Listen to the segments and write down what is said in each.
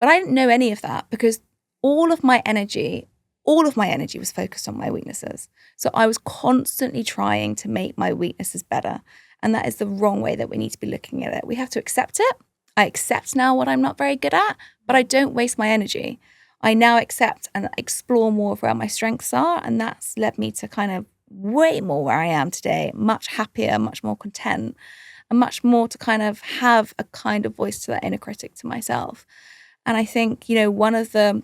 But I didn't know any of that because all of my energy was focused on my weaknesses. So I was constantly trying to make my weaknesses better. And that is the wrong way that we need to be looking at it. We have to accept it. I accept now what I'm not very good at, but I don't waste my energy. I now accept and explore more of where my strengths are. And that's led me to kind of way more where I am today, much happier, much more content, and much more to kind of have a kind of voice to that inner critic to myself. And I think, one of the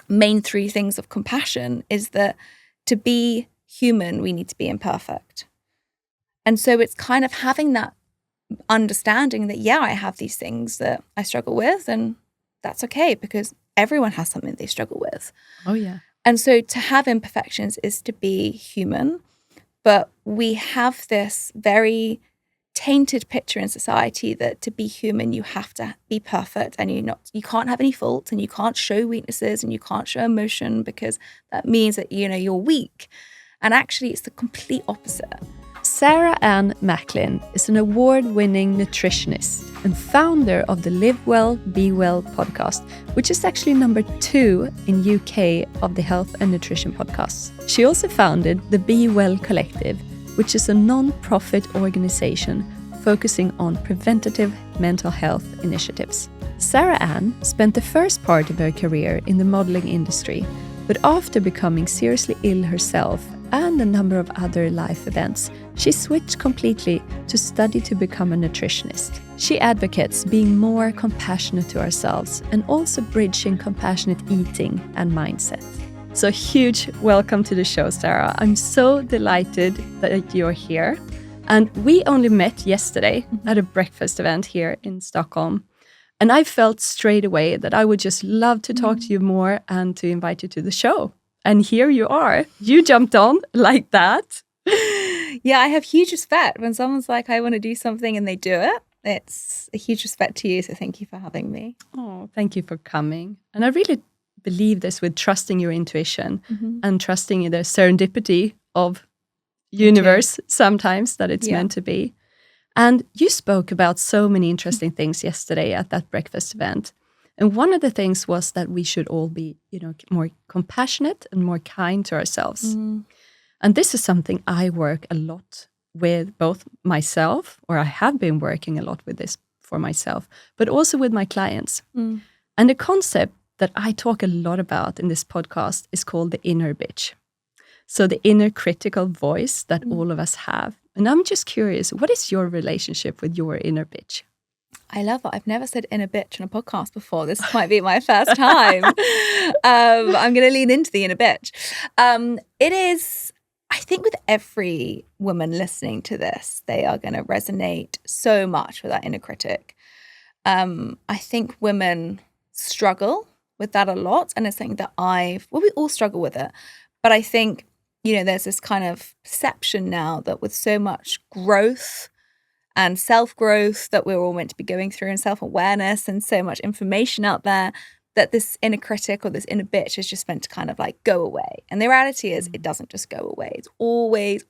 main 3 things of compassion is that to be human, we need to be imperfect. And so it's kind of having that understanding that, I have these things that I struggle with, and that's okay because everyone has something they struggle with. Oh, yeah. And so to have imperfections is to be human, but we have this very tainted picture in society that to be human, you have to be perfect and you can't have any faults and you can't show weaknesses and you can't show emotion because that means that, you're weak. And actually, it's the complete opposite. Sarah Ann Macklin is an award-winning nutritionist and founder of the Live Well, Be Well podcast, which is actually number 2 in UK of the health and nutrition podcasts. She also founded the Be Well Collective, which is a non-profit organization focusing on preventative mental health initiatives. Sarah Ann spent the first part of her career in the modeling industry, but after becoming seriously ill herself and a number of other life events, she switched completely to study to become a nutritionist. She advocates being more compassionate to ourselves and also bridging compassionate eating and mindset. So huge welcome to the show, Sarah. I'm so delighted that you're here. And we only met yesterday at a breakfast event here in Stockholm. And I felt straight away that I would just love to talk to you more and to invite you to the show. And here you are. You jumped on like that. Yeah, I have huge respect when someone's like, I want to do something and they do it. It's a huge respect to you. So thank you for having me. Oh, thank you for coming. And I really believe this with trusting your intuition and trusting in the serendipity of universe sometimes that it's meant to be. And you spoke about so many interesting things yesterday at that breakfast event. And one of the things was that we should all be, more compassionate and more kind to ourselves. And this is something I work a lot with, both myself, or I have been working a lot with this for myself, but also with my clients. And the concept that I talk a lot about in this podcast is called the inner bitch. So the inner critical voice that all of us have. And I'm just curious, what is your relationship with your inner bitch? I love that. I've never said inner bitch on a podcast before. This might be my first time. I'm going to lean into the inner bitch. It is, I think with every woman listening to this, they are going to resonate so much with that inner critic. I think women struggle with that a lot. And it's something that we all struggle with it. But I think, there's this kind of perception now that with so much growth and self-growth that we're all meant to be going through and self-awareness and so much information out there, that this inner critic or this inner bitch is just meant to kind of like go away. And the reality is it doesn't just go away. It's always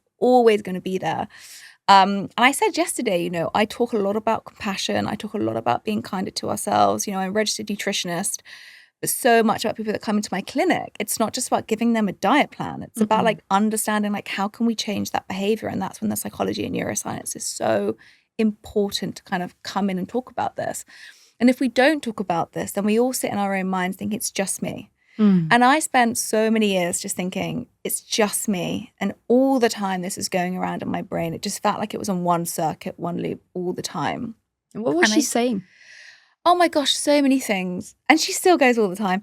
going to be there. And I said yesterday, I talk a lot about compassion. I talk a lot about being kinder to ourselves. I'm a registered nutritionist, but so much about people that come into my clinic. It's not just about giving them a diet plan. It's about like understanding like how can we change that behavior? And that's when the psychology and neuroscience is so important to kind of come in and talk about this. And if we don't talk about this, then we all sit in our own minds thinking it's just me. And I spent so many years just thinking it's just me. And all the time this is going around in my brain. It just felt like it was on one circuit, one loop all the time. And what was she saying? Oh my gosh, so many things. And she still goes all the time.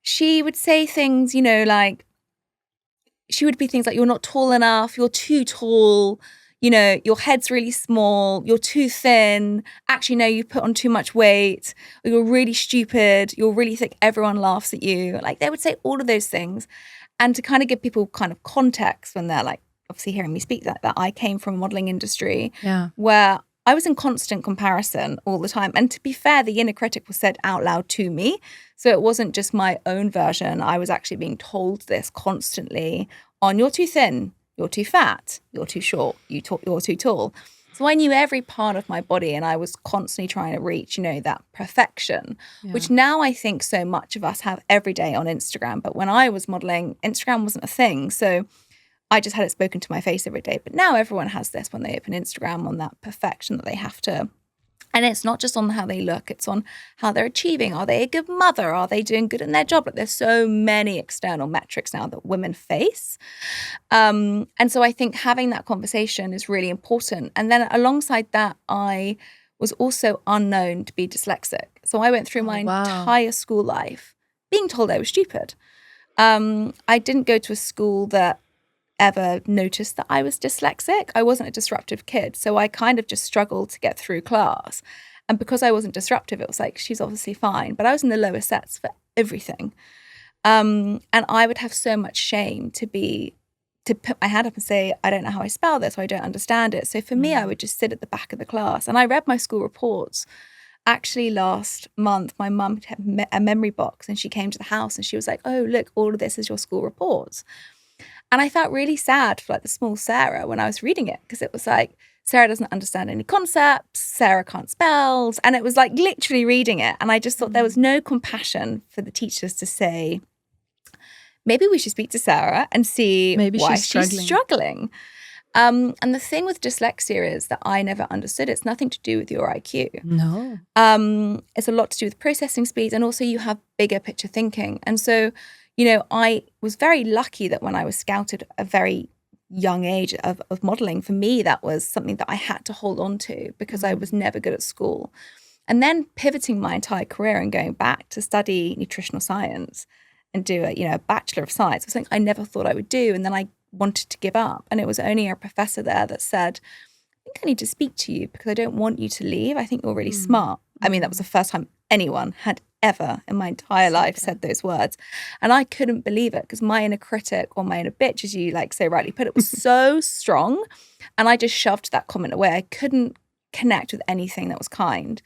She would say things, like, she would be things like, you're not tall enough, you're too tall, your head's really small, you're too thin, actually, no, you put on too much weight, or you're really stupid, you're really thick, everyone laughs at you. Like, they would say all of those things. And to kind of give people kind of context when they're like, obviously hearing me speak like that, I came from a modeling industry where I was in constant comparison all the time. And to be fair, the inner critic was said out loud to me. So it wasn't just my own version. I was actually being told this constantly on, you're too thin, you're too fat, you're too short, you're too tall. So So I knew every part of my body, and I was constantly trying to reach, that perfection, which now I think so much of us have every day on Instagram. But when I was modeling, Instagram wasn't a thing. So I just had it spoken to my face every day. But now everyone has this when they open Instagram, on that perfection that they have to. And it's not just on how they look, it's on how they're achieving. Are they a good mother? Are they doing good in their job? Like, there's so many external metrics now that women face. And so I think having that conversation is really important. And then alongside that, I was also unknown to be dyslexic. So I went through my entire school life being told I was stupid. I didn't go to a school that ever noticed that I was dyslexic. I wasn't a disruptive kid, so I kind of just struggled to get through class. And because I wasn't disruptive, it was like, she's obviously fine. But I was in the lower sets for everything. And I would have so much shame to put my hand up and say, I don't know how I spell this, or I don't understand it. So for me, I would just sit at the back of the class. And I read my school reports. Actually, last month, my mum had a memory box, and she came to the house and she was like, oh, look, all of this is your school reports. And I felt really sad for like the small Sarah when I was reading it, because it was like, Sarah doesn't understand any concepts, Sarah can't spell. And it was like literally reading it. And I just thought there was no compassion for the teachers to say, maybe we should speak to Sarah and see why she's struggling. And the thing with dyslexia is that I never understood it's nothing to do with your IQ. No. It's a lot to do with processing speed, and also you have bigger picture thinking. And so, I was very lucky that when I was scouted at a very young age of modeling, for me, that was something that I had to hold on to, because I was never good at school. And then pivoting my entire career and going back to study nutritional science and do a Bachelor of Science was something I never thought I would do. And then I wanted to give up. And it was only a professor there that said, I think I need to speak to you because I don't want you to leave. I think you're really smart. I mean, that was the first time anyone had ever in my entire life said those words. And I couldn't believe it, because my inner critic, or my inner bitch, as you so rightly put it, was so strong. And I just shoved that comment away. I couldn't connect with anything that was kind.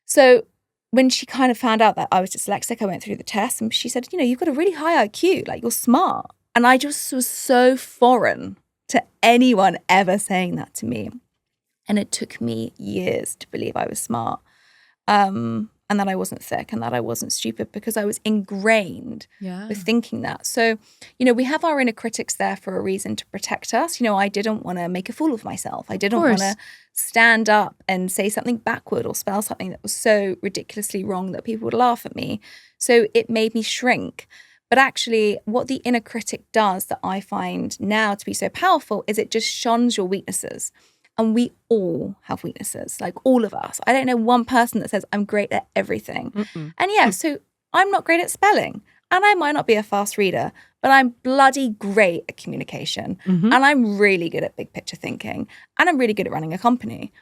So when she kind of found out that I was dyslexic, I went through the test, and she said, you've got a really high IQ, like, you're smart. And I just was so foreign to anyone ever saying that to me. And it took me years to believe I was smart, and that I wasn't thick, and that I wasn't stupid, because I was ingrained with thinking that. So, we have our inner critics there for a reason, to protect us. I didn't want to make a fool of myself. I didn't want to stand up and say something backward or spell something that was so ridiculously wrong that people would laugh at me. So it made me shrink. But actually, what the inner critic does that I find now to be so powerful is it just shuns your weaknesses. And we all have weaknesses, like all of us. I don't know one person that says, I'm great at everything. And so I'm not great at spelling, and I might not be a fast reader, but I'm bloody great at communication. And I'm really good at big picture thinking, and I'm really good at running a company.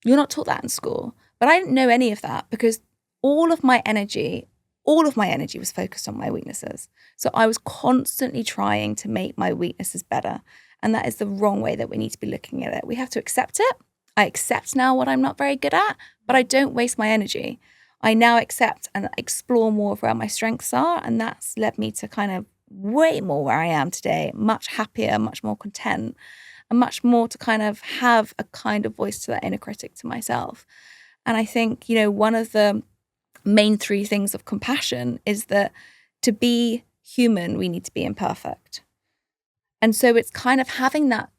You're not taught that in school. But I didn't know any of that, because all of my energy was focused on my weaknesses. So I was constantly trying to make my weaknesses better. And that is the wrong way that we need to be looking at it. We have to accept it. I accept now what I'm not very good at, but I don't waste my energy. I now accept and explore more of where my strengths are. And that's led me to kind of way more where I am today, much happier, much more content, and much more to kind of have a kind of voice to that inner critic to myself. And I think, one of the main three things of compassion is that to be human, we need to be imperfect. And so it's kind of having that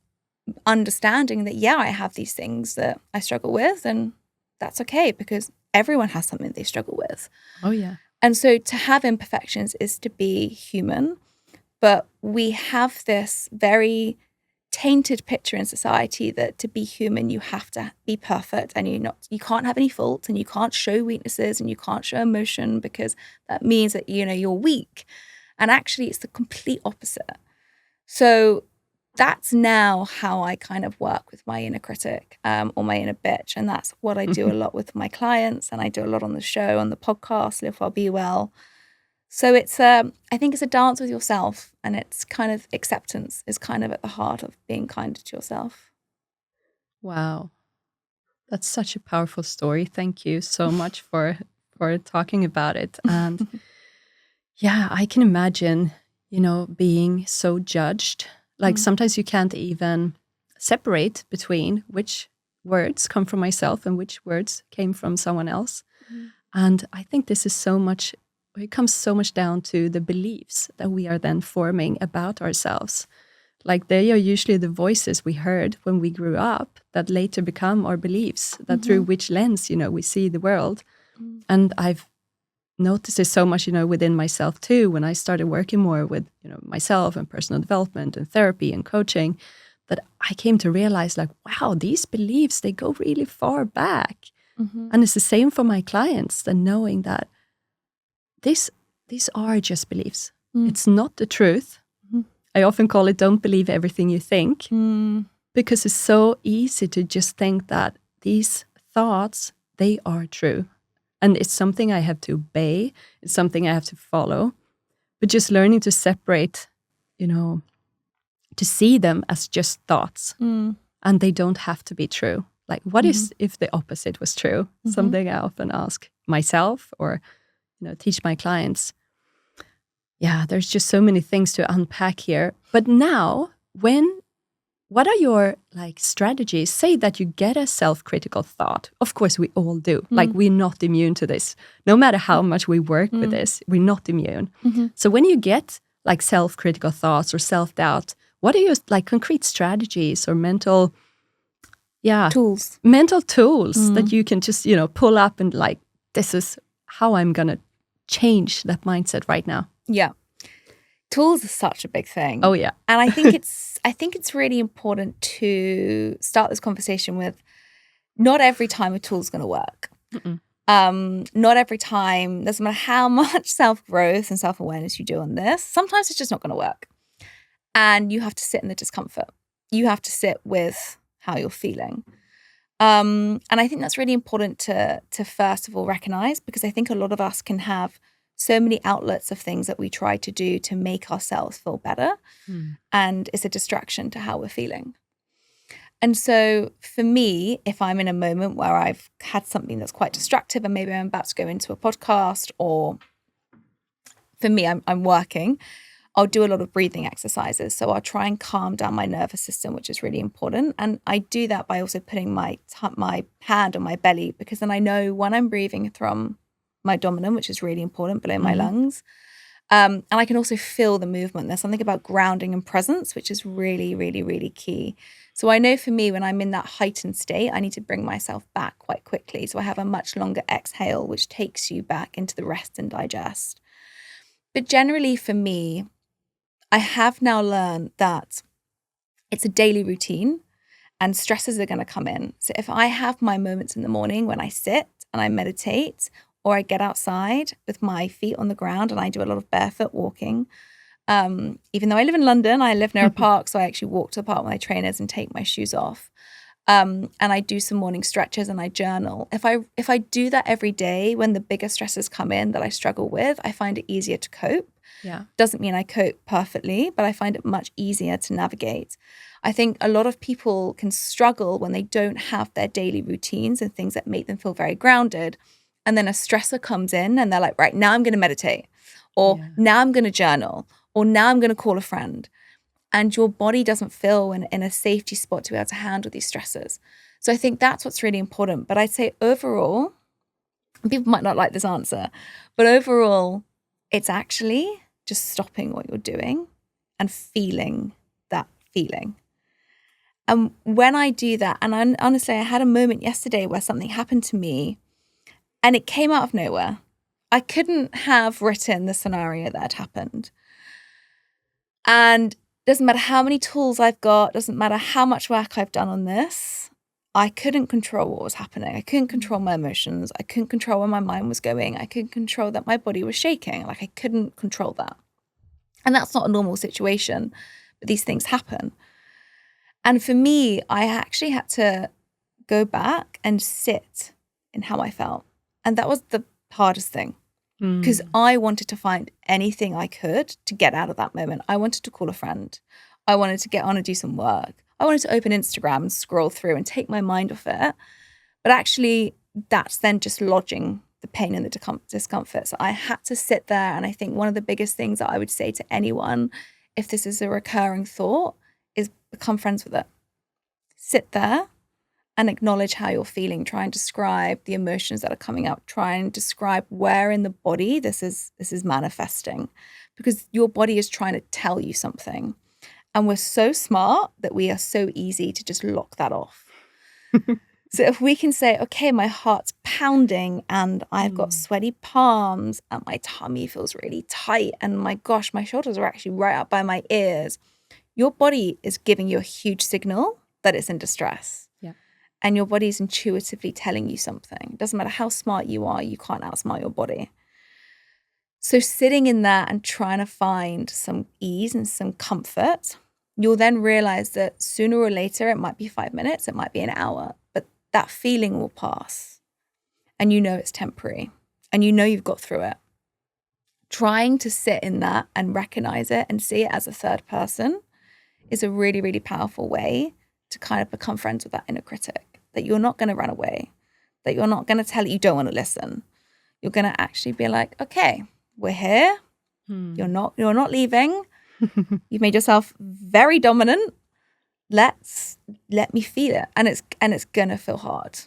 understanding that, I have these things that I struggle with, and that's okay, because everyone has something they struggle with. Oh, yeah. And so to have imperfections is to be human, but we have this very tainted picture in society that to be human, you have to be perfect, and you can't have any faults, and you can't show weaknesses, and you can't show emotion, because that means that, you're weak. And actually, it's the complete opposite. So that's now how I kind of work with my inner critic, or my inner bitch. And that's what I do a lot with my clients, and I do a lot on the show, on the podcast, Live Well, Be Well. So it's, I think it's a dance with yourself, and it's kind of acceptance is kind of at the heart of being kinder to yourself. Wow. That's such a powerful story. Thank you so much for talking about it. And I can imagine, being so judged. Like sometimes you can't even separate between which words come from myself and which words came from someone else. And I think this is so much, it comes so much down to the beliefs that we are then forming about ourselves. Like they are usually the voices we heard when we grew up that later become our beliefs, that through which lens, we see the world. And I've noticed this so much, within myself too, when I started working more with, myself and personal development and therapy and coaching, that I came to realize like, wow, these beliefs, they go really far back. And it's the same for my clients, and knowing that these are just beliefs. It's not the truth. I often call it don't believe everything you think, because it's so easy to just think that these thoughts, they are true. And it's something I have to obey. It's something I have to follow. But just learning to separate, to see them as just thoughts. And they don't have to be true. Like, what is if the opposite was true? Something I often ask myself or, teach my clients. Yeah, there's just so many things to unpack here. But now, what are your strategies? Say that you get a self-critical thought. Of course, we all do. Like, we're not immune to this. No matter how much we work with this, we're not immune. So when you get self-critical thoughts or self-doubt, what are your concrete strategies or mental tools that you can just, pull up and this is how I'm going to change that mindset right now? Yeah. Tools are such a big thing. Oh, yeah. And I think it's really important to start this conversation with not every time a tool's going to work. Not every time, doesn't matter how much self-growth and self-awareness you do on this, sometimes it's just not going to work. And you have to sit in the discomfort. You have to sit with how you're feeling. And I think that's really important to first of all recognize, because I think a lot of us can have so many outlets of things that we try to do to make ourselves feel better. And it's a distraction to how we're feeling. And so for me, if I'm in a moment where I've had something that's quite destructive and maybe I'm about to go into a podcast, or for me, I'm working, I'll do a lot of breathing exercises. So I'll try and calm down my nervous system, which is really important. And I do that by also putting my hand on my belly, because then I know when I'm breathing from my abdomen, which is really important, below my lungs. And I can also feel the movement. There's something about grounding and presence, which is really, really, really key. So I know for me, when I'm in that heightened state, I need to bring myself back quite quickly. So I have a much longer exhale, which takes you back into the rest and digest. But generally for me, I have now learned that it's a daily routine and stresses are going to come in. So if I have my moments in the morning when I sit and I meditate, or I get outside with my feet on the ground and I do a lot of barefoot walking. Even though I live in London, I live near a park, so I actually walk to the park with my trainers and take my shoes off. And I do some morning stretches and I journal. If I do that every day, when the bigger stresses come in that I struggle with, I find it easier to cope. Yeah. Doesn't mean I cope perfectly, but I find it much easier to navigate. I think a lot of people can struggle when they don't have their daily routines and things that make them feel very grounded. And then a stressor comes in and they're like, right, now I'm going to meditate, or now I'm going to journal, or now I'm going to call a friend. And your body doesn't feel in a safety spot to be able to handle these stressors. So I think that's what's really important. But I'd say overall, people might not like this answer, but overall, it's actually just stopping what you're doing and feeling that feeling. And when I do that, and honestly, I had a moment yesterday where something happened to me and it came out of nowhere. I couldn't have written the scenario that had happened. And doesn't matter how many tools I've got, doesn't matter how much work I've done on this, I couldn't control what was happening. I couldn't control my emotions. I couldn't control where my mind was going. I couldn't control that my body was shaking. I couldn't control that. And that's not a normal situation, but these things happen. And for me, I actually had to go back and sit in how I felt. And that was the hardest thing, because I wanted to find anything I could to get out of that moment. I wanted to call a friend. I wanted to get on and do some work. I wanted to open Instagram and scroll through and take my mind off it. But actually, that's then just lodging the pain and the discomfort. So I had to sit there. And I think one of the biggest things that I would say to anyone, if this is a recurring thought, is become friends with it. sit there and acknowledge how you're feeling. Try and describe the emotions that are coming up. Try and describe where in the body this is manifesting, because your body is trying to tell you something. And we're so smart that we are so easy to just lock that off. So if we can say, okay, my heart's pounding and I've got sweaty palms and my tummy feels really tight and my gosh, my shoulders are actually right up by my ears. Your body is giving you a huge signal that it's in distress. Yeah. And your body is intuitively telling you something. It doesn't matter how smart you are, you can't outsmart your body. So sitting in that and trying to find some ease and some comfort, you'll then realize that sooner or later, it might be 5 minutes, it might be an hour, but that feeling will pass. And you know it's temporary. And you know you've got through it. Trying to sit in that and recognize it and see it as a third person is a really, really powerful way to kind of become friends with that inner critic, that you're not going to run away, that you're not going to tell it you don't want to listen. You're going to actually be like, okay, we're here. You're not leaving. You've made yourself very dominant. Let me feel it. And it's going to feel hard.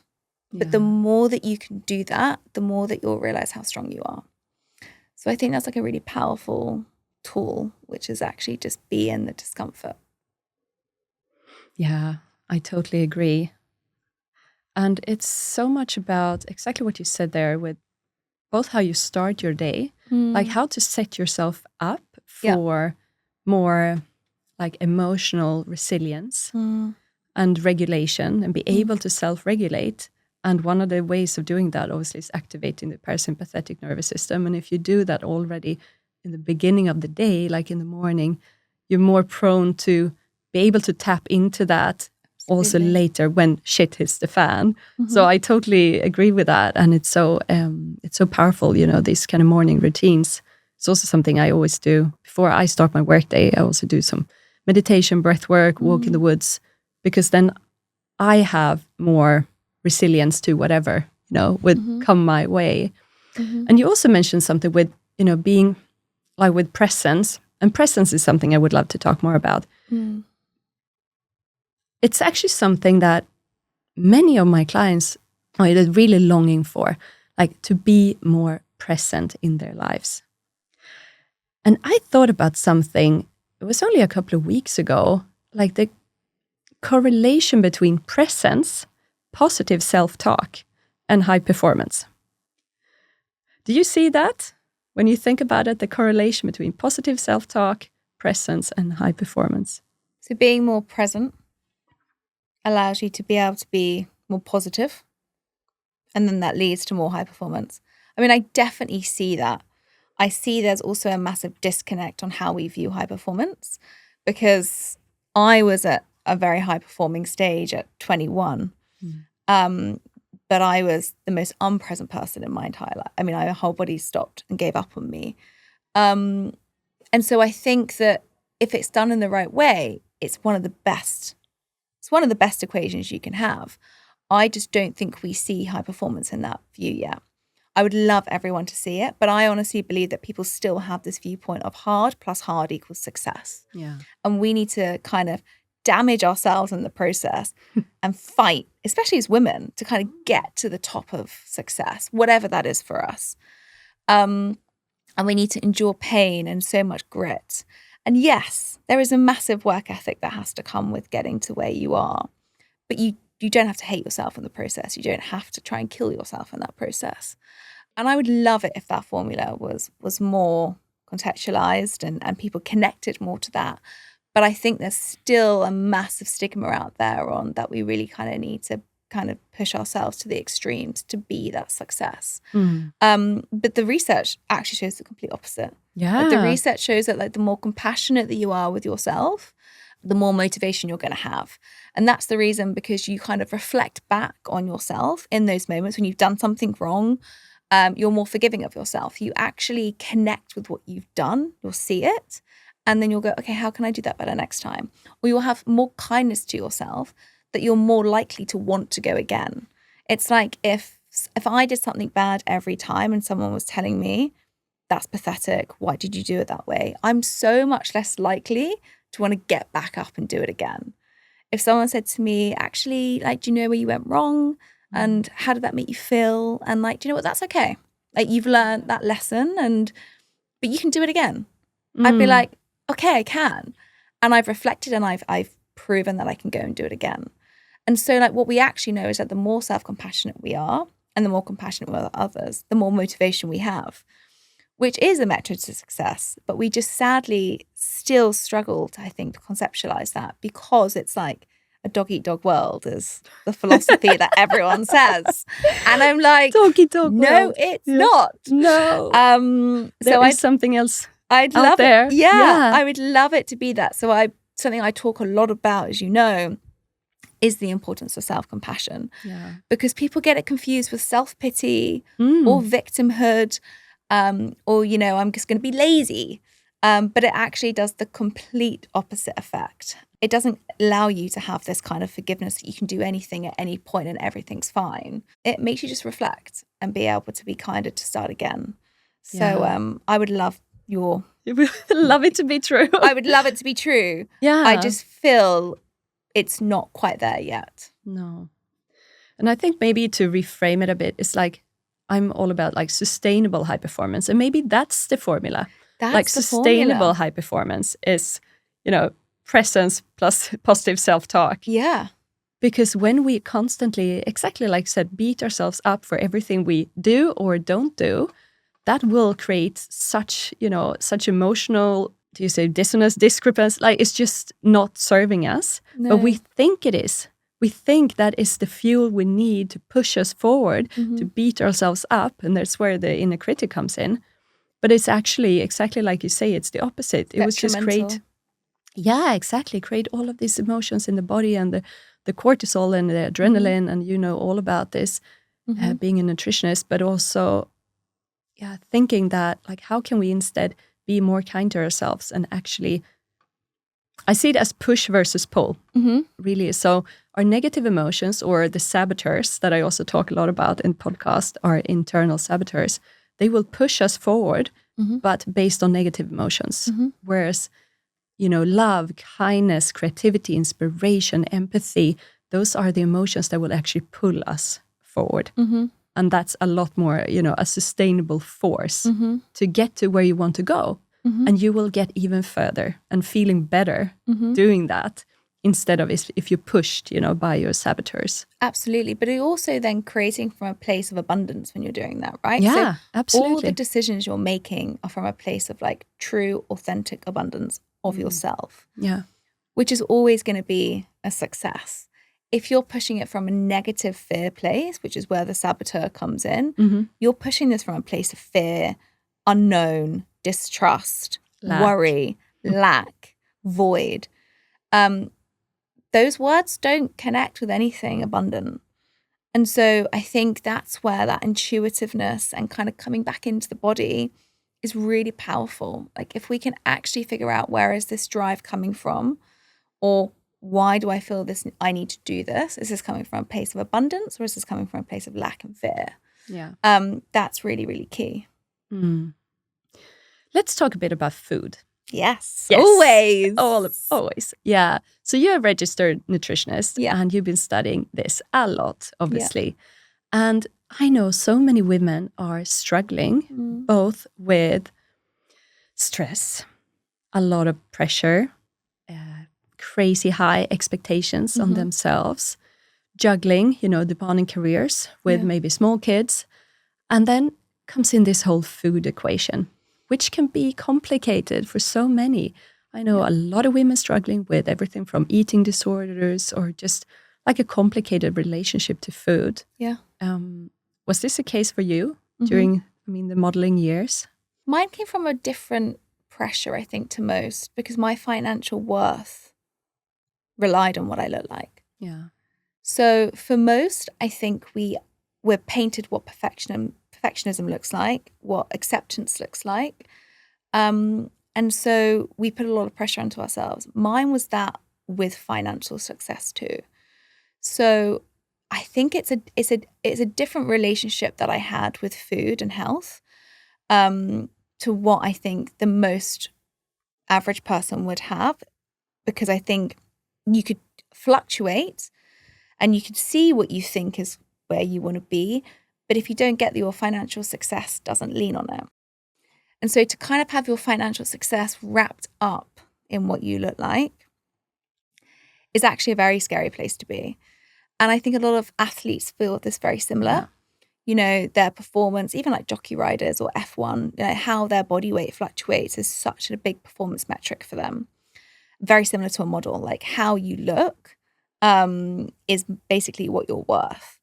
Yeah. But the more that you can do that, the more that you'll realize how strong you are. So I think that's like a really powerful tool, which is actually just be in the discomfort. Yeah, I totally agree. And it's so much about exactly what you said there, with both how you start your day, like how to set yourself up for more like emotional resilience and regulation and be able to self-regulate. And one of the ways of doing that, obviously, is activating the parasympathetic nervous system. And if you do that already in the beginning of the day, like in the morning, you're more prone to be able to tap into that also later when shit hits the fan. So I totally agree with that. And it's so powerful, these kind of morning routines. It's also something I always do. Before I start my workday, I also do some meditation, breath work, walk in the woods, because then I have more resilience to whatever, would come my way. And you also mentioned something with, being like with presence. And presence is something I would love to talk more about. It's actually something that many of my clients are really longing for, like to be more present in their lives. And I thought about something, it was only a couple of weeks ago, like the correlation between presence, positive self-talk, and high performance. Do you see that? When you think about it, the correlation between positive self-talk, presence, and high performance. So being more present allows you to be able to be more positive, and then that leads to more high performance. I mean, I definitely see that. I see there's also a massive disconnect on how we view high performance, because I was at a very high performing stage at 21, but I was the most unpresent person in my entire life. I mean, my whole body stopped and gave up on me. And so I think that if it's done in the right way, it's one of the best equations you can have. I just don't think we see high performance in that view yet. I would love everyone to see it, but I honestly believe that people still have this viewpoint of hard plus hard equals success. Yeah. And we need to kind of damage ourselves in the process and fight, especially as women, to kind of get to the top of success, whatever that is for us. And we need to endure pain and so much grit. And yes, there is a massive work ethic that has to come with getting to where you are. But you don't have to hate yourself in the process. You don't have to try and kill yourself in that process. And I would love it if that formula was more contextualized and people connected more to that. But I think there's still a massive stigma out there on that we really kind of need to kind of push ourselves to the extremes to be that success. But the research actually shows the complete opposite. Yeah. Like, the research shows that like the more compassionate that you are with yourself, the more motivation you're going to have. And that's the reason, because you kind of reflect back on yourself in those moments when you've done something wrong. You're more forgiving of yourself. You actually connect with what you've done. You'll see it. And then you'll go, okay, how can I do that better next time? Or you'll have more kindness to yourself, that you're more likely to want to go again. It's like if I did something bad every time and someone was telling me, that's pathetic, why did you do it that way? I'm so much less likely to want to get back up and do it again. if someone said to me, actually, like, do you know where you went wrong? And how did that make you feel? And like, do you know what? That's okay. Like, you've learned that lesson, but you can do it again. I'd be like, okay, I can. And I've reflected and I've proven that I can go and do it again. And so like what we actually know is that the more self-compassionate we are and the more compassionate with others, the more motivation we have, which is a metric to success. But we just sadly still struggle to, I think, to conceptualize that, because it's like a dog-eat-dog world is the philosophy that everyone says. And I'm like, dog-eat-dog no, world. it's not. No. There is something else I'd out love there. it. Yeah, I would love it to be that. So something I talk a lot about, as you know, is the importance of self-compassion. Yeah. Because people get it confused with self-pity or victimhood, or, you know, I'm just going to be lazy. But it actually does the complete opposite effect. It doesn't allow you to have this kind of forgiveness that you can do anything at any point and everything's fine. It makes you just reflect and be able to be kinder to start again. So I would love You would love it to be true. I would love it to be true. Yeah. I just feel it's not quite there yet. No. And I think maybe to reframe it a bit, it's like, I'm all about like sustainable high performance. And maybe that's the formula. That's like the sustainable formula. high performance is, you know, presence plus positive self-talk. Yeah. Because when we constantly, exactly like you said, beat ourselves up for everything we do or don't do, that will create such emotional, do you say dissonance, discrepancy, like it's just not serving us. No. But we think it is. We think that is the fuel we need to push us forward, to beat ourselves up. And that's where the inner critic comes in. But it's actually exactly like you say, it's the opposite. It was just create all of these emotions in the body, and the cortisol and the adrenaline, and you know all about this, being a nutritionist, but also thinking that like, how can we instead be more kind to ourselves? And actually, I see it as push versus pull, really. So our negative emotions, or the saboteurs that I also talk a lot about in podcast, our internal saboteurs, they will push us forward, but based on negative emotions. Whereas, you know, love, kindness, creativity, inspiration, empathy, those are the emotions that will actually pull us forward. And that's a lot more, you know, a sustainable force to get to where you want to go. And you will get even further and feeling better doing that, instead of if you're pushed, you know, by your saboteurs. Absolutely. But you're also then creating from a place of abundance when you're doing that, right? Yeah, so absolutely. All the decisions you're making are from a place of like true, authentic abundance of yourself. Yeah. Which is always going to be a success. If you're pushing it from a negative fear place, which is where the saboteur comes in, you're pushing this from a place of fear, unknown, distrust, worry, lack, void. Those words don't connect with anything abundant. And so I think that's where that intuitiveness and kind of coming back into the body is really powerful. Like if we can actually figure out, where is this drive coming from, or why do I feel this? I need to do this. Is this coming from a place of abundance, or is this coming from a place of lack and fear? Yeah. That's really, really key. Let's talk a bit about food. Yes. Always. Always. Yeah. So you're a registered nutritionist, and you've been studying this a lot, obviously. Yeah. And I know so many women are struggling both with stress, a lot of pressure, crazy high expectations on themselves, juggling, you know, demanding careers with maybe small kids. And then comes in this whole food equation, which can be complicated for so many. I know a lot of women struggling with everything from eating disorders or just like a complicated relationship to food. Yeah. Was this a case for you during, the modeling years? Mine came from a different pressure, I think, to most, because my financial worth relied on what I look like. Yeah. So for most, I think we're painted what perfectionism looks like, what acceptance looks like. And so we put a lot of pressure onto ourselves. Mine was that with financial success too. So I think it's a different relationship that I had with food and health, to what I think the most average person would have, because I think fluctuate, and you can see what you think is where you want to be. But if you don't get your financial success doesn't lean on it. And so to kind of have your financial success wrapped up in what you look like is actually a very scary place to be. And I think a lot of athletes feel this very similar. Yeah. You know, their performance, even like jockey riders or F1, you know, how their body weight fluctuates is such a big performance metric for them. Very similar to a model, like how you look is basically what you're worth.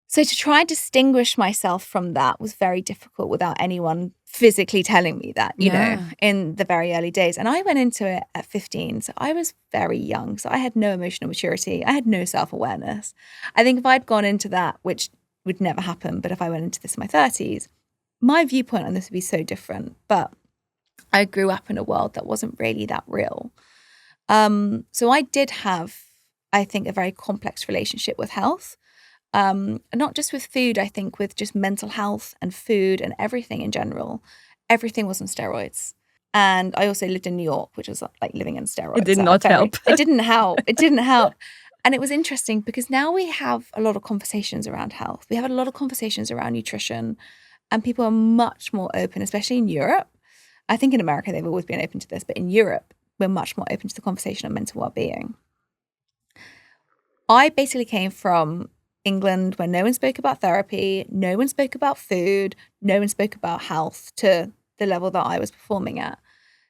So to try and distinguish myself from that was very difficult without anyone physically telling me that, you know, in the very early days. And I went into it at 15, so I was very young. So I had no emotional maturity. I had no self-awareness. I think if I'd gone into that, which would never happen, but if I went into this in my 30s, my viewpoint on this would be so different. But I grew up in a world that wasn't really that real. So I did have, I think, a very complex relationship with health. Not just with food, I think with just mental health and food and everything in general. Everything was on steroids. And I also lived in New York, which was like living on steroids. It did not help. It didn't help. It didn't help. And it was interesting because now we have a lot of conversations around health. We have a lot of conversations around nutrition, and people are much more open, especially in Europe. I think in America, they've always been open to this, but in Europe, we're much more open to the conversation of mental well-being. I basically came from England where no one spoke about therapy, no one spoke about food, no one spoke about health to the level that I was performing at.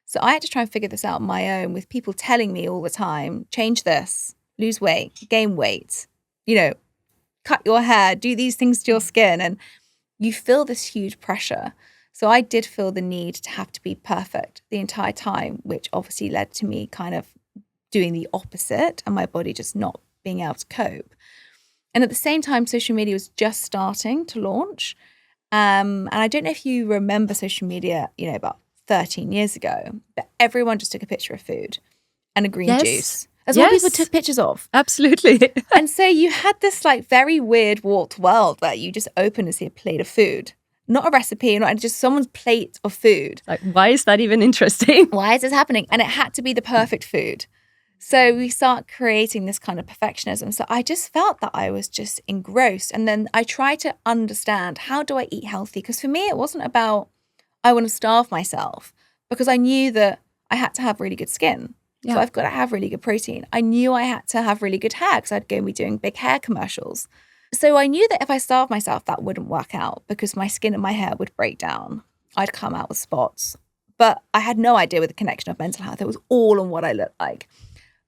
So I had to try and figure this out on my own with people telling me all the time, change this, lose weight, gain weight, you know, cut your hair, do these things to your skin. And you feel this huge pressure. So I did feel the need to have to be perfect the entire time, which obviously led to me kind of doing the opposite and my body just not being able to cope. And at the same time, social media was just starting to launch. And I don't know if you remember social media, you know, about 13 years ago, but everyone just took a picture of food and a green juice. That's what people took pictures of. Absolutely. And so you had this like very weird warped world where you just open and see a plate of food. Not a recipe, not just someone's plate of food. Like, why is that even interesting? Why is this happening? And it had to be the perfect food. So we start creating this kind of perfectionism. So I just felt that I was just engrossed. And then I tried to understand, how do I eat healthy? Because for me, it wasn't about, I want to starve myself, because I knew that I had to have really good skin. Yeah. So I've got to have really good protein. I knew I had to have really good hair because I'd go and be doing big hair commercials. So I knew that if I starved myself, that wouldn't work out because my skin and my hair would break down. I'd come out with spots. But I had no idea with the connection of mental health. It was all on what I looked like.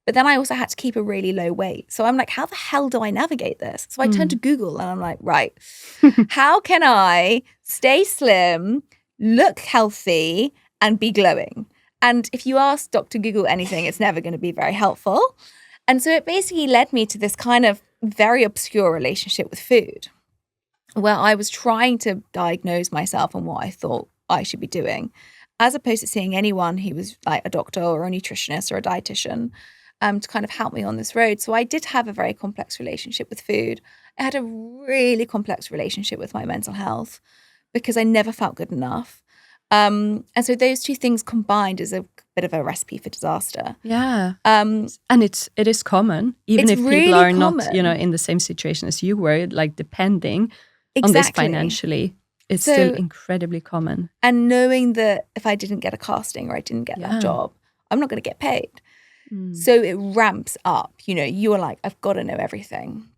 But then I also had to keep a really low weight. So I'm like, how the hell do I navigate this? So I turned to Google and I'm like, right, how can I stay slim, look healthy, and be glowing? And if you ask Dr. Google anything, it's never going to be very helpful. And so it basically led me to this kind of very obscure relationship with food, where I was trying to diagnose myself on what I thought I should be doing, as opposed to seeing anyone who was like a doctor or a nutritionist or a dietitian to kind of help me on this road. So I did have a very complex relationship with food. I had a really complex relationship with my mental health because I never felt good enough. And so those two things combined is a bit of a recipe for disaster. Yeah. And it is common, even if really people are common. not, in the same situation as you were, like depending on this financially. It's still incredibly common. And knowing that if I didn't get a casting or I didn't get that job, I'm not going to get paid. So it ramps up, you are like, I've got to know everything.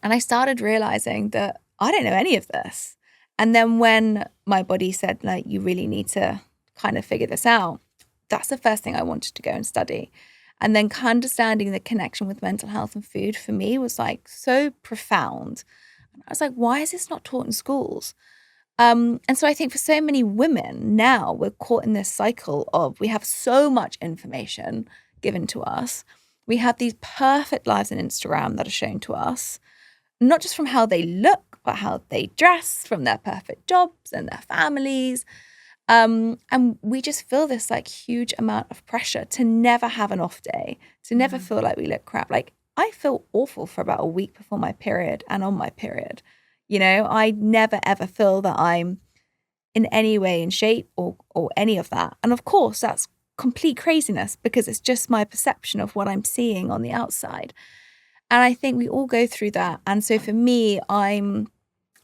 And I started realizing that I don't know any of this. And then when my body said, like, you really need to kind of figure this out, that's the first thing I wanted to go and study. And then understanding the connection with mental health and food for me was like so profound. And I was like, why is this not taught in schools? And so I think for so many women now, we're caught in this cycle of we have so much information given to us. We have these perfect lives on Instagram that are shown to us, not just from how they look, but how they dress, from their perfect jobs and their families. And we just feel this like huge amount of pressure to never have an off day, to never feel like we look crap. Like I feel awful for about a week before my period and on my period. I never ever feel that I'm in any way in shape or any of that. And of course, that's complete craziness because it's just my perception of what I'm seeing on the outside. And I think we all go through that. And so for me,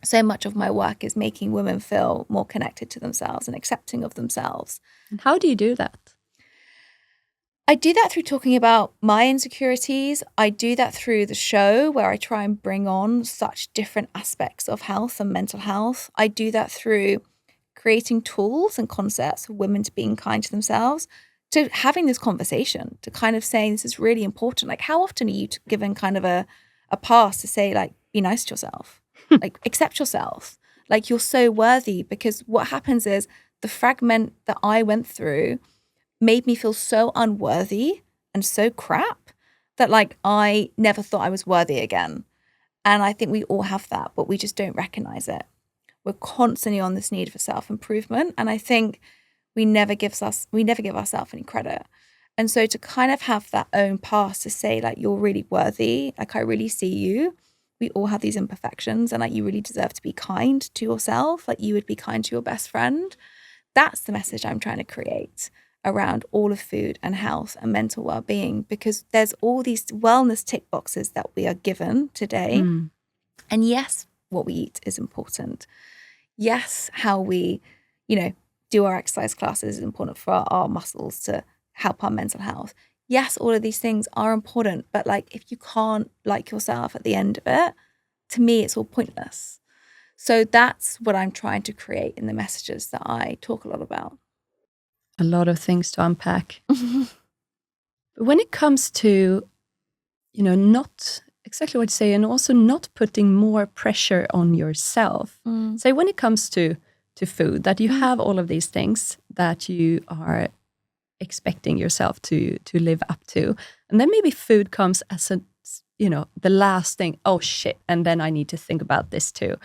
so much of my work is making women feel more connected to themselves and accepting of themselves. And how do you do that? I do that through talking about my insecurities. I do that through the show where I try and bring on such different aspects of health and mental health. I do that through creating tools and concepts for women to being kind to themselves, to having this conversation, to kind of saying this is really important. Like, how often are you given kind of a pass to say, like, be nice to yourself, like accept yourself, like you're so worthy? Because what happens is the fragment that I went through made me feel so unworthy and so crap that like I never thought I was worthy again. And I think we all have that, but we just don't recognize it. We're constantly on this need for self-improvement. And I think we never give ourselves any credit. And so to kind of have that own pass to say, like, you're really worthy, like, I really see you. We all have these imperfections, and like, you really deserve to be kind to yourself, like you would be kind to your best friend. That's the message I'm trying to create around all of food and health and mental well-being, because there's all these wellness tick boxes that we are given today. And yes, what we eat is important. Yes, how we, do our exercise classes is important for our muscles to help our mental health. Yes, all of these things are important, but like, if you can't like yourself at the end of it, to me, it's all pointless. So that's what I'm trying to create in the messages that I talk a lot about. A lot of things to unpack. But when it comes to, not exactly what you say, and also not putting more pressure on yourself. Say when it comes to food, that you have all of these things that you are expecting yourself to live up to. And then maybe food comes as the last thing. Oh shit, and then I need to think about this too.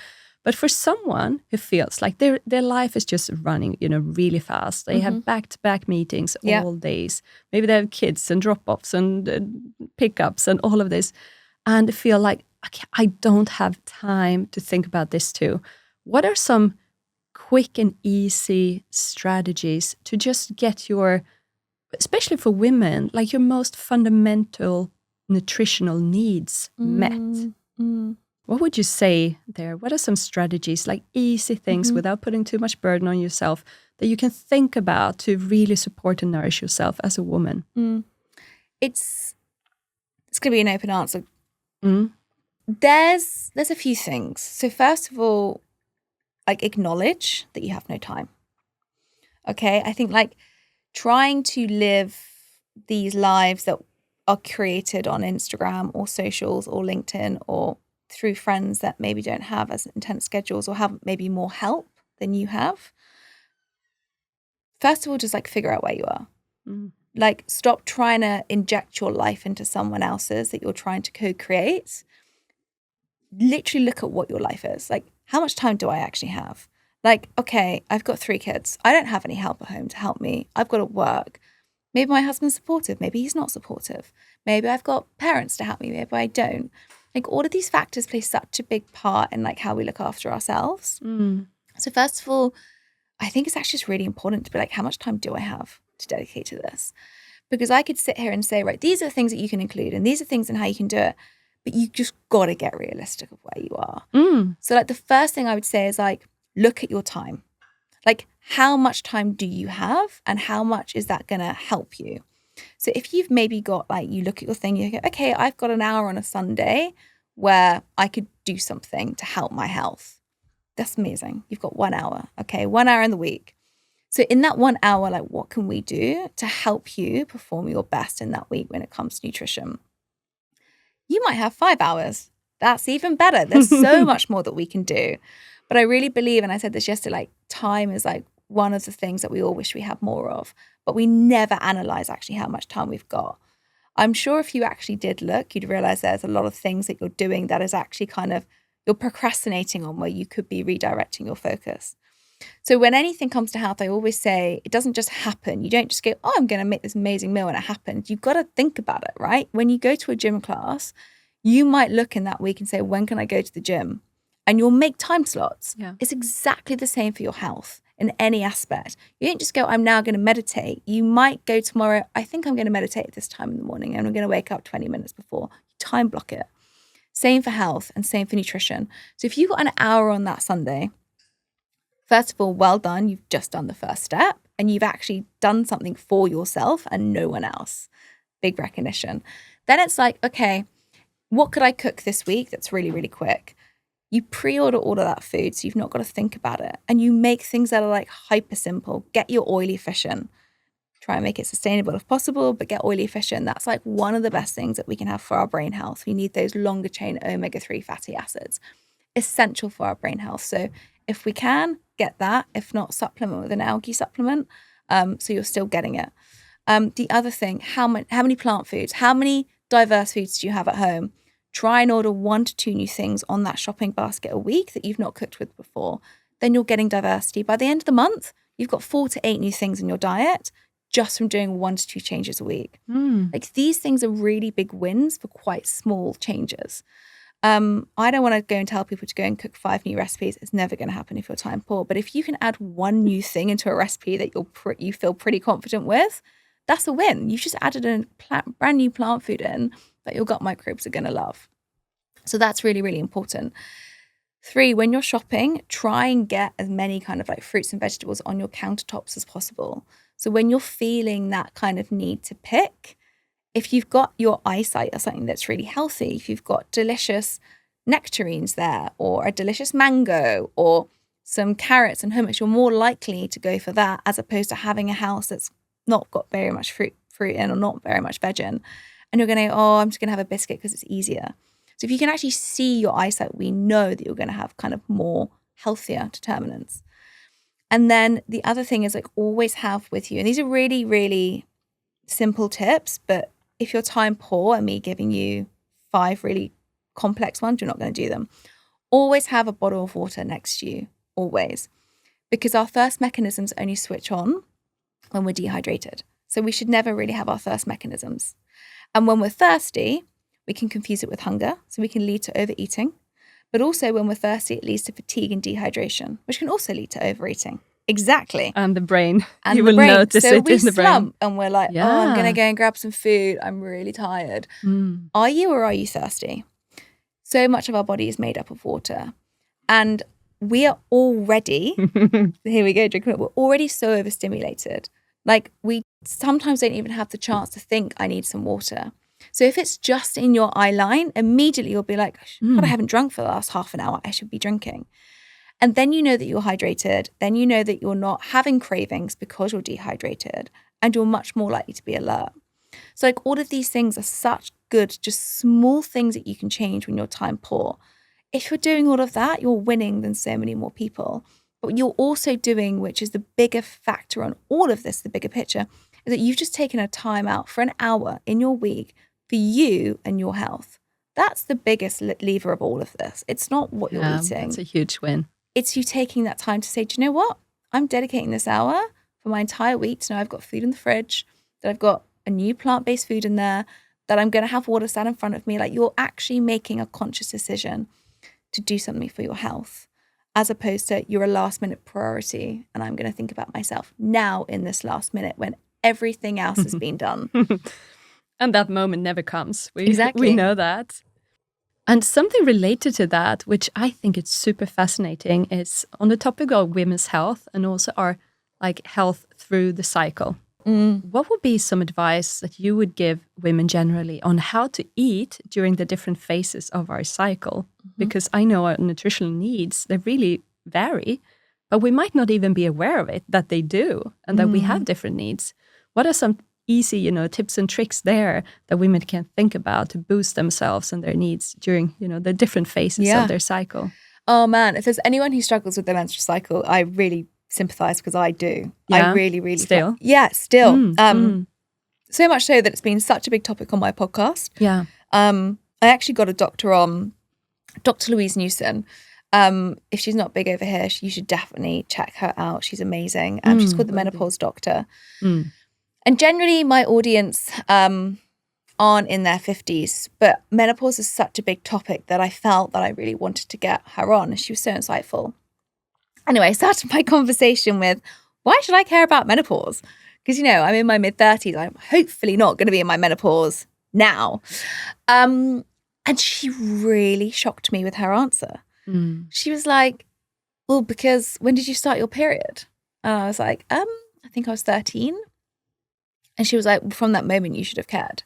But for someone who feels like their life is just running, really fast, they have back-to-back meetings all days. Maybe they have kids and drop-offs and pickups and all of this, and feel like, okay, I don't have time to think about this too. What are some quick and easy strategies to just get your, especially for women, like your most fundamental nutritional needs met? What would you say there? What are some strategies, like easy things without putting too much burden on yourself, that you can think about to really support and nourish yourself as a woman? It's going to be an open answer. There's a few things. So first of all, like, acknowledge that you have no time. Okay, I think like trying to live these lives that are created on Instagram or socials or LinkedIn or through friends that maybe don't have as intense schedules or have maybe more help than you have. First of all, just like figure out where you are. Like, stop trying to inject your life into someone else's that you're trying to co-create. Literally look at what your life is. Like, how much time do I actually have? Like, okay, I've got 3 kids. I don't have any help at home to help me. I've got to work. Maybe my husband's supportive. Maybe he's not supportive. Maybe I've got parents to help me. Maybe I don't. Like, all of these factors play such a big part in like how we look after ourselves. So first of all, I think it's actually just really important to be like, how much time do I have to dedicate to this? Because I could sit here and say, right, these are the things that you can include and these are things and how you can do it. But you just got to get realistic of where you are. So like the first thing I would say is like, look at your time. Like, how much time do you have and how much is that going to help you? So if you've maybe got like, you look at your thing, you go, okay, I've got an hour on a Sunday where I could do something to help my health. That's amazing. You've got 1 hour. Okay, 1 hour in the week. So in that 1 hour, like, what can we do to help you perform your best in that week when it comes to nutrition? You might have 5 hours. That's even better. There's so much more that we can do. But I really believe, and I said this yesterday, like, time is like one of the things that we all wish we had more of, but we never analyze actually how much time we've got. I'm sure if you actually did look, you'd realize there's a lot of things that you're doing that is actually kind of, you're procrastinating on, where you could be redirecting your focus. So when anything comes to health, I always say it doesn't just happen. You don't just go, oh, I'm going to make this amazing meal and it happens. You've got to think about it, right? When you go to a gym class, you might look in that week and say, when can I go to the gym? And you'll make time slots. Yeah. It's exactly the same for your health. in any aspect. You don't just go, I'm now going to meditate. You might go tomorrow, I think I'm going to meditate at this time in the morning and I'm going to wake up 20 minutes before. Time block it. Same for health and same for nutrition. So if you've got an hour on that Sunday, first of all, well done. You've just done the first step and you've actually done something for yourself and no one else. Big recognition. Then it's like, okay, what could I cook this week that's really, really quick? You pre-order all of that food so you've not got to think about it. And you make things that are like hyper simple. Get your oil efficient. Try and make it sustainable if possible, but get oil efficient. That's like one of the best things that we can have for our brain health. We need those longer chain omega-3 fatty acids. Essential for our brain health. So if we can, get that. If not, supplement with an algae supplement. So you're still getting it. The other thing, how many plant foods, how many diverse foods do you have at home? Try and order 1 to 2 new things on that shopping basket a week that you've not cooked with before. Then you're getting diversity. By the end of the month, you've got 4 to 8 new things in your diet just from doing 1 to 2 changes a week. Like these things are really big wins for quite small changes. I don't want to go and tell people to go and cook 5 new recipes. It's never going to happen if you're time poor. But if you can add 1 new thing into a recipe that you feel pretty confident with, that's a win. You've just added a brand new plant food in that your gut microbes are going to love. So that's really, really important. 3, when you're shopping, try and get as many kind of like fruits and vegetables on your countertops as possible. So when you're feeling that kind of need to pick, if you've got your eyesight or something that's really healthy, if you've got delicious nectarines there or a delicious mango or some carrots and hummus, you're more likely to go for that as opposed to having a house that's not got very much fruit in or not very much veg in. And you're going to, I'm just going to have a biscuit because it's easier. So if you can actually see your eyesight, we know that you're going to have kind of more healthier determinants. And then the other thing is like always have with you, and these are really, really simple tips, but if you're time poor and me giving you 5 really complex ones, you're not going to do them. Always have a bottle of water next to you, always. Because our thirst mechanisms only switch on when we're dehydrated. So we should never really have our thirst mechanisms. And when we're thirsty, we can confuse it with hunger. So we can lead to overeating. But also when we're thirsty, it leads to fatigue and dehydration, which can also lead to overeating. Exactly. And the brain. And you the will brain. notice so it we in the brain. slump and we're like, I'm going to go and grab some food. I'm really tired. Are you or are you thirsty? So much of our body is made up of water. And we are already, here we go, drinking it. We're already so overstimulated. Like we sometimes don't even have the chance to think I need some water. So if it's just in your eye line, immediately you'll be like, God, I haven't drunk for the last half an hour. I should be drinking. And then you know that you're hydrated. Then you know that you're not having cravings because you're dehydrated and you're much more likely to be alert. So like all of these things are such good, just small things that you can change when you're time poor. If you're doing all of that, you're winning than so many more people. But you're also doing, which is the bigger factor on all of this, the bigger picture, is that you've just taken a time out for an hour in your week for you and your health. That's the biggest lever of all of this. It's not what you're eating. It's a huge win. It's you taking that time to say, do you know what? I'm dedicating this hour for my entire week to know I've got food in the fridge, that I've got a new plant-based food in there, that I'm going to have water stand in front of me. Like you're actually making a conscious decision to do something for your health, as opposed to you're a last-minute priority and I'm going to think about myself now in this last minute when everything else has been done. And that moment never comes. Exactly. We know that. And something related to that, which I think is super fascinating, is on the topic of women's health and also our like health through the cycle. What would be some advice that you would give women generally on how to eat during the different phases of our cycle? Because I know our nutritional needs, they really vary, but we might not even be aware of it, that they do, and that we have different needs. What are some easy, tips and tricks there that women can think about to boost themselves and their needs during, the different phases of their cycle? Oh man, if there's anyone who struggles with their menstrual cycle, I really sympathize because I do. Yeah, I really, really still. Still. So much so that it's been such a big topic on my podcast. Yeah. I actually got a doctor on, Dr. Louise Newson. If she's not big over here, you should definitely check her out. She's amazing. She's called the Menopause Doctor. And generally my audience aren't in their 50s, but menopause is such a big topic that I felt that I really wanted to get her on. She was so insightful. Anyway, I started my conversation with, why should I care about menopause? Because, I'm in my mid-30s. I'm hopefully not going to be in my menopause now. And she really shocked me with her answer. She was like, well, because when did you start your period? And I was like, I think I was 13. And she was like, well, from that moment, you should have cared.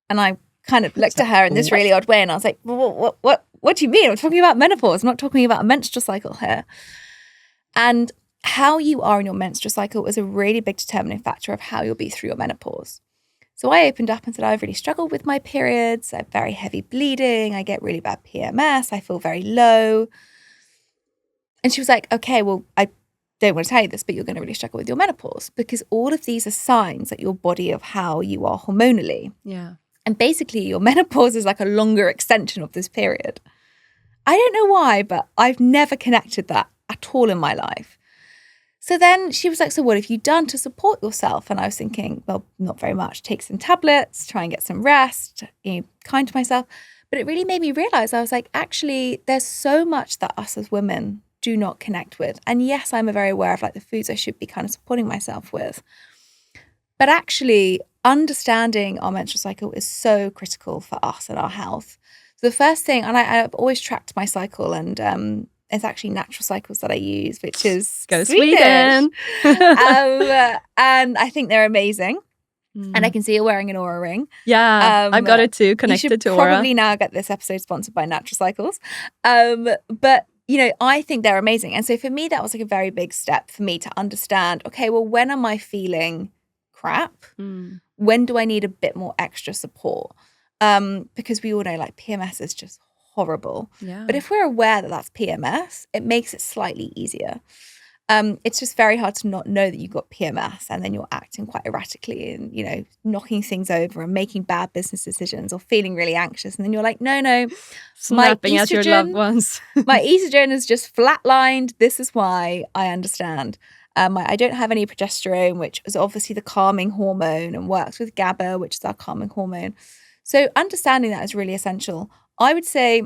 And I kind of looked at her in this really odd way. And I was like, well, what do you mean? I'm talking about menopause. I'm not talking about a menstrual cycle here. And how you are in your menstrual cycle is a really big determining factor of how you'll be through your menopause. So I opened up and said, I've really struggled with my periods. I have very heavy bleeding. I get really bad PMS. I feel very low. And she was like, okay, well, I don't want to tell you this, but you're going to really struggle with your menopause because all of these are signs that your body of how you are hormonally. Yeah. And basically your menopause is like a longer extension of this period. I don't know why, but I've never connected that at all in my life. So then she was like, so what have you done to support yourself? And I was thinking, well, not very much. Take some tablets, try and get some rest, kind to myself. But it really made me realize, I was like, actually, there's so much that us as women do not connect with. And yes, I'm very aware of like the foods I should be kind of supporting myself with. But actually, understanding our menstrual cycle is so critical for us and our health. So the first thing, and I've always tracked my cycle, and it's actually natural cycles that I use, which is Go Swedish. Sweden. And I think they're amazing. And I can see you're wearing an Aura ring. Yeah, I've got it too, connected to Aura. You should probably now get this episode sponsored by Natural Cycles. But, I think they're amazing. And so for me, that was like a very big step for me to understand, okay, well, when am I feeling crap? When do I need a bit more extra support? Because we all know like PMS is just horrible. Yeah. But if we're aware that that's PMS, it makes it slightly easier. It's just very hard to not know that you've got PMS and then you're acting quite erratically and, knocking things over and making bad business decisions or feeling really anxious. And then you're like, no, snapping at your loved ones. My estrogen is just flatlined. This is why I understand. I don't have any progesterone, which is obviously the calming hormone and works with GABA, which is our calming hormone. So understanding that is really essential. I would say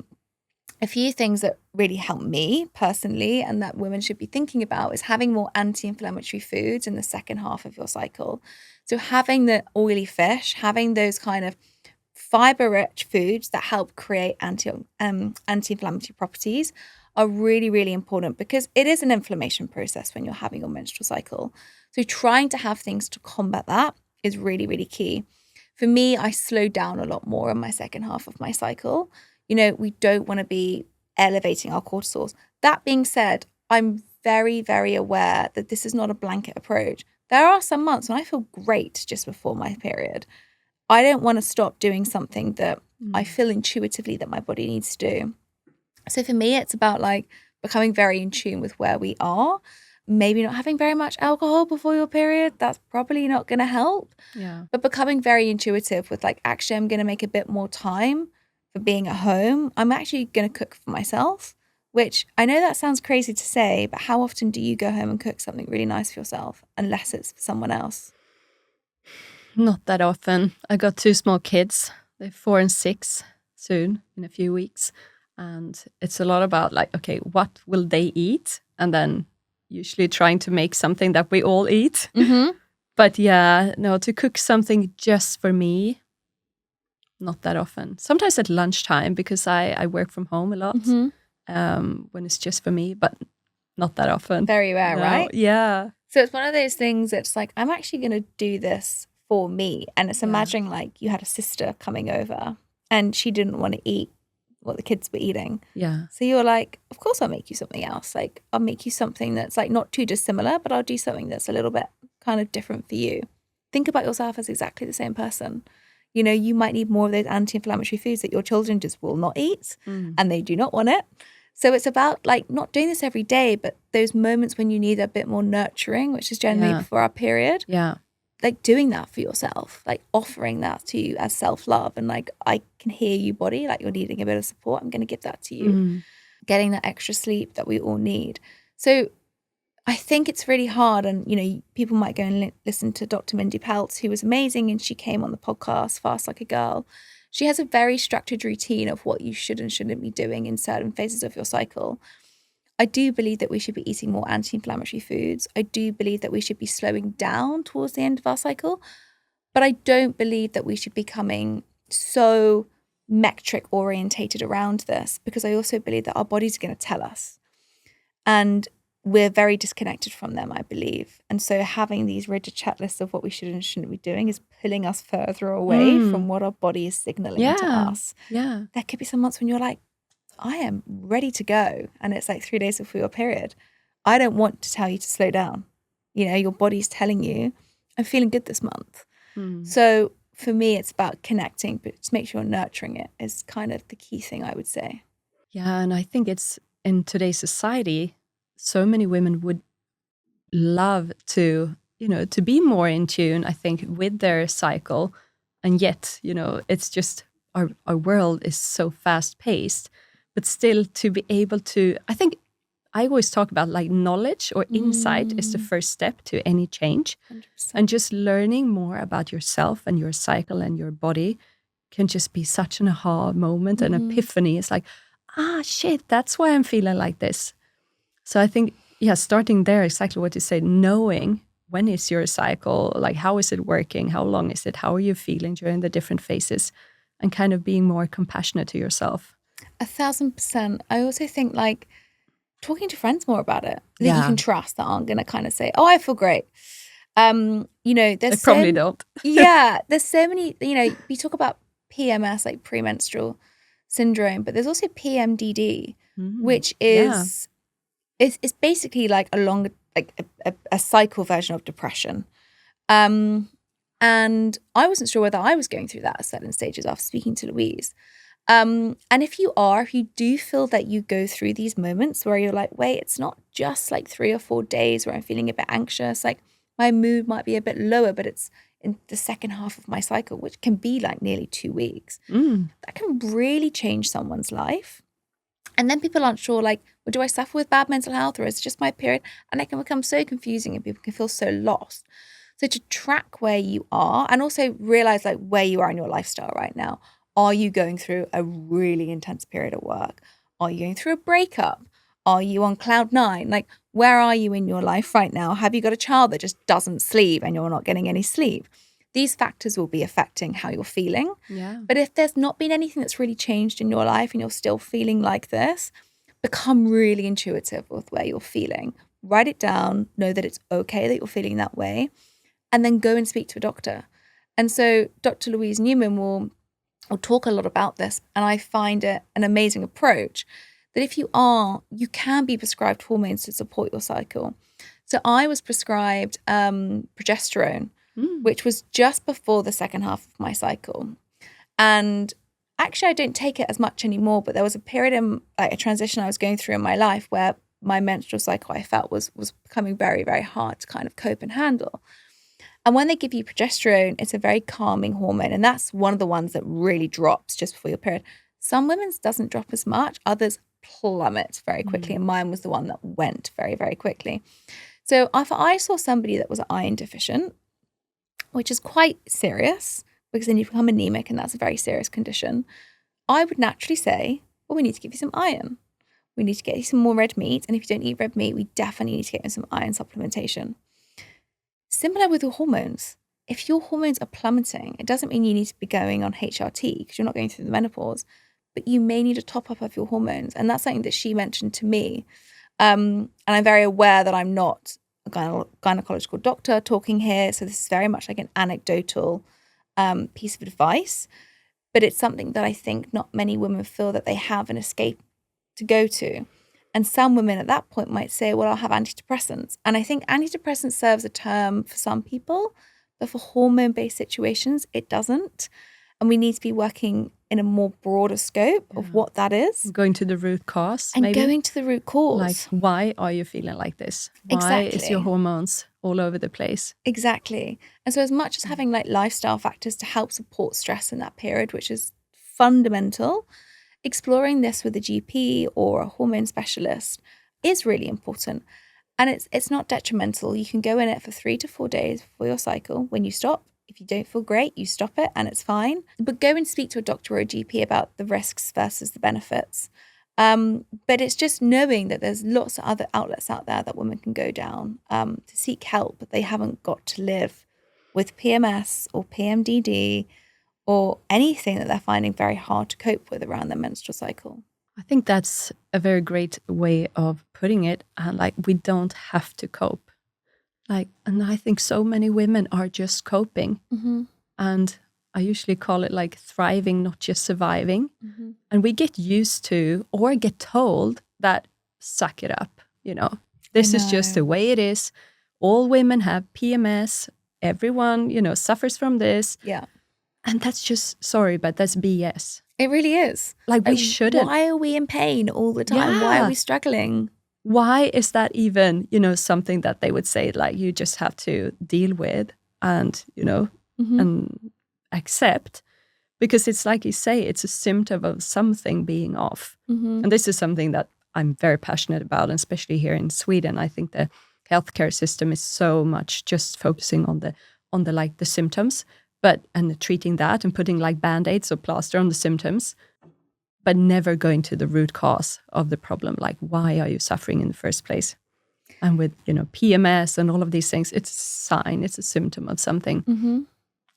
a few things that really help me personally and that women should be thinking about is having more anti-inflammatory foods in the second half of your cycle. So having the oily fish, having those kind of fiber-rich foods that help create anti-inflammatory properties are really, really important because it is an inflammation process when you're having your menstrual cycle. So trying to have things to combat that is really, really key. For me, I slowed down a lot more in my second half of my cycle. We don't want to be elevating our cortisols. That being said, I'm very, very aware that this is not a blanket approach. There are some months when I feel great just before my period. I don't want to stop doing something that I feel intuitively that my body needs to do. So for me, it's about like becoming very in tune with where we are. Maybe not having very much alcohol before your period. That's probably not going to help. Yeah. But becoming very intuitive with like, actually, I'm going to make a bit more time for being at home. I'm actually going to cook for myself, which I know that sounds crazy to say, but how often do you go home and cook something really nice for yourself unless it's for someone else? Not that often. I got 2 small kids. They're 4 and 6 soon in a few weeks. And it's a lot about like, okay, what will they eat? And then usually trying to make something that we all eat. Mm-hmm. But yeah, no, to cook something just for me, not that often. Sometimes at lunchtime because I work from home a lot when it's just for me, but not that often. Very rare, right? Yeah. So it's one of those things that's like, I'm actually going to do this for me. And it's imagining like you had a sister coming over and she didn't want to eat what the kids were eating. Yeah. So you're like, of course I'll make you something else. Like I'll make you something that's like not too dissimilar, but I'll do something that's a little bit kind of different for you. Think about yourself as exactly the same person. You might need more of those anti-inflammatory foods that your children just will not eat and they do not want it. So it's about like not doing this every day, but those moments when you need a bit more nurturing, which is generally before our period. Yeah. Like doing that for yourself, like offering that to you as self-love. And like, I can hear you, body, like you're needing a bit of support. I'm going to give that to you. Getting that extra sleep that we all need. So I think it's really hard. And, people might go and listen to Dr. Mindy Peltz, who was amazing. And she came on the podcast, Fast Like a Girl. She has a very structured routine of what you should and shouldn't be doing in certain phases of your cycle. I do believe that we should be eating more anti-inflammatory foods. I do believe that we should be slowing down towards the end of our cycle. But I don't believe that we should be becoming so metric orientated around this, because I also believe that our bodies are going to tell us. And we're very disconnected from them, I believe. And so having these rigid checklists of what we should and shouldn't be doing is pulling us further away from what our body is signaling to us. Yeah. There could be some months when you're like, I am ready to go. And it's like 3 days before your period. I don't want to tell you to slow down. You know, your body's telling you, I'm feeling good this month. So for me, it's about connecting, but just make sure you're nurturing it is kind of the key thing, I would say. Yeah, and I think it's in today's society, so many women would love to, to be more in tune, I think, with their cycle. And yet, it's just our world is so fast paced, but still to be able to, I think I always talk about like knowledge or insight is the first step to any change. 100%. And just learning more about yourself and your cycle and your body can just be such an aha moment, an epiphany. It's like, shit, that's why I'm feeling like this. So I think, starting there, exactly what you said, knowing when is your cycle, like how is it working, how long is it, how are you feeling during the different phases, and kind of being more compassionate to yourself. 1,000%. I also think like talking to friends more about it that you can trust, that aren't going to kind of say, oh, I feel great. There's they probably don't. There's so many, we talk about PMS, like premenstrual syndrome, but there's also PMDD, which is it's basically like a cycle version of depression. And I wasn't sure whether I was going through that at certain stages after speaking to Louise. And if you do feel that you go through these moments where you're like, wait, it's not just like 3 or 4 days where I'm feeling a bit anxious, like my mood might be a bit lower, but it's in the second half of my cycle, which can be like nearly 2 weeks. That can really change someone's life. And then people aren't sure, like, well, do I suffer with bad mental health, or is it just my period? And it can become so confusing and people can feel so lost. So to track where you are and also realize like where you are in your lifestyle right now. Are you going through a really intense period at work? Are you going through a breakup? Are you on cloud 9? Like, where are you in your life right now? Have you got a child that just doesn't sleep and you're not getting any sleep? These factors will be affecting how you're feeling. Yeah. But if there's not been anything that's really changed in your life and you're still feeling like this, become really intuitive with where you're feeling. Write it down, know that it's okay that you're feeling that way, and then go and speak to a doctor. And so Dr. Louise Newman will talk a lot about this, and I find it an amazing approach that if you can be prescribed hormones to support your cycle. So I was prescribed progesterone, which was just before the second half of my cycle. And actually I don't take it as much anymore, but there was a period in like a transition I was going through in my life where my menstrual cycle I felt was becoming very, very hard to kind of cope and handle. And when they give you progesterone, it's a very calming hormone. And that's one of the ones that really drops just before your period. Some women's doesn't drop as much. Others plummet very quickly. And mine was the one that went very, very quickly. So if I saw somebody that was iron deficient, which is quite serious because then you become anemic and that's a very serious condition, I would naturally say, well, we need to give you some iron. We need to get you some more red meat. And if you don't eat red meat, we definitely need to get you some iron supplementation. Similar with your hormones. If your hormones are plummeting, it doesn't mean you need to be going on HRT because you're not going through the menopause, but you may need a top up of your hormones. And that's something that she mentioned to me. And I'm very aware that I'm not a gynecological doctor talking here. So this is very much like an anecdotal piece of advice. But it's something that I think not many women feel that they have an escape to go to. And some women at that point might say, well, I'll have antidepressants. And I think antidepressant serves a term for some people, but for hormone-based situations, it doesn't. And we need to be working in a more broader scope of what that is. Going to the root cause, and maybe. Going to the root cause. Like, why are you feeling like this? Why is your hormones all over the place? Exactly. And so as much as having like lifestyle factors to help support stress in that period, which is fundamental, exploring this with a GP or a hormone specialist is really important. And it's not detrimental. You can go in it for 3 to 4 days before your cycle. When you stop, if you don't feel great, you stop it and it's fine. But go and speak to a doctor or a GP about the risks versus the benefits. But it's just knowing that there's lots of other outlets out there that women can go down to seek help. But they haven't got to live with PMS or PMDD or anything that they're finding very hard to cope with around their menstrual cycle. I think that's a very great way of putting it. Like, we don't have to cope. Like, and I think so many women are just coping. Mm-hmm. And I usually call it like thriving, not just surviving. Mm-hmm. And we get used to or get told that suck it up, this is just the way it is. All women have PMS. Everyone, suffers from this. Yeah. And that's just, sorry, but that's BS. It really is. Like, we shouldn't. Why are we in pain all the time? Yeah. Why are we struggling? Why is that even, something that they would say, like, you just have to deal with and, Mm-hmm. and accept? Because it's like you say, it's a symptom of something being off. Mm-hmm. And this is something that I'm very passionate about, and especially here in Sweden. I think the healthcare system is so much just focusing on the symptoms, and treating that and putting like band-aids or plaster on the symptoms, but never going to the root cause of the problem. Like, why are you suffering in the first place? And with, PMS and all of these things, it's a sign, it's a symptom of something. Mm-hmm.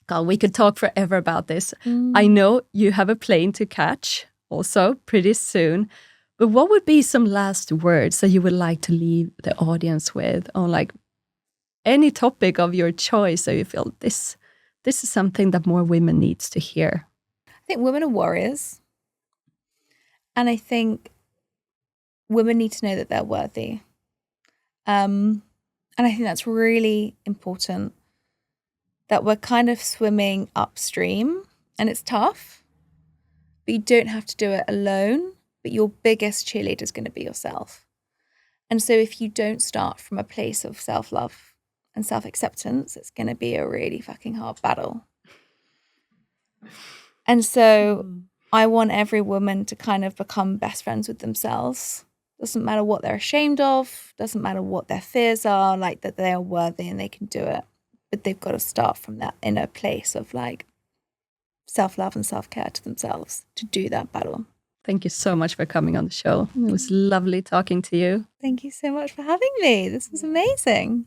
God, we could talk forever about this. I know you have a plane to catch also pretty soon, but what would be some last words that you would like to leave the audience with on like any topic of your choice, so you feel this is something that more women needs to hear? I think women are warriors. And I think women need to know that they're worthy. And I think that's really important, that we're kind of swimming upstream and it's tough, but you don't have to do it alone. But your biggest cheerleader is going to be yourself. And so if you don't start from a place of self-love and self-acceptance, it's going to be a really fucking hard battle. And so I want every woman to kind of become best friends with themselves. Doesn't matter what they're ashamed of, doesn't matter what their fears are, like that they are worthy and they can do it. But they've got to start from that inner place of like self-love and self-care to themselves to do that battle. Thank you so much for coming on the show. It was lovely talking to you. Thank you so much for having me. This was amazing.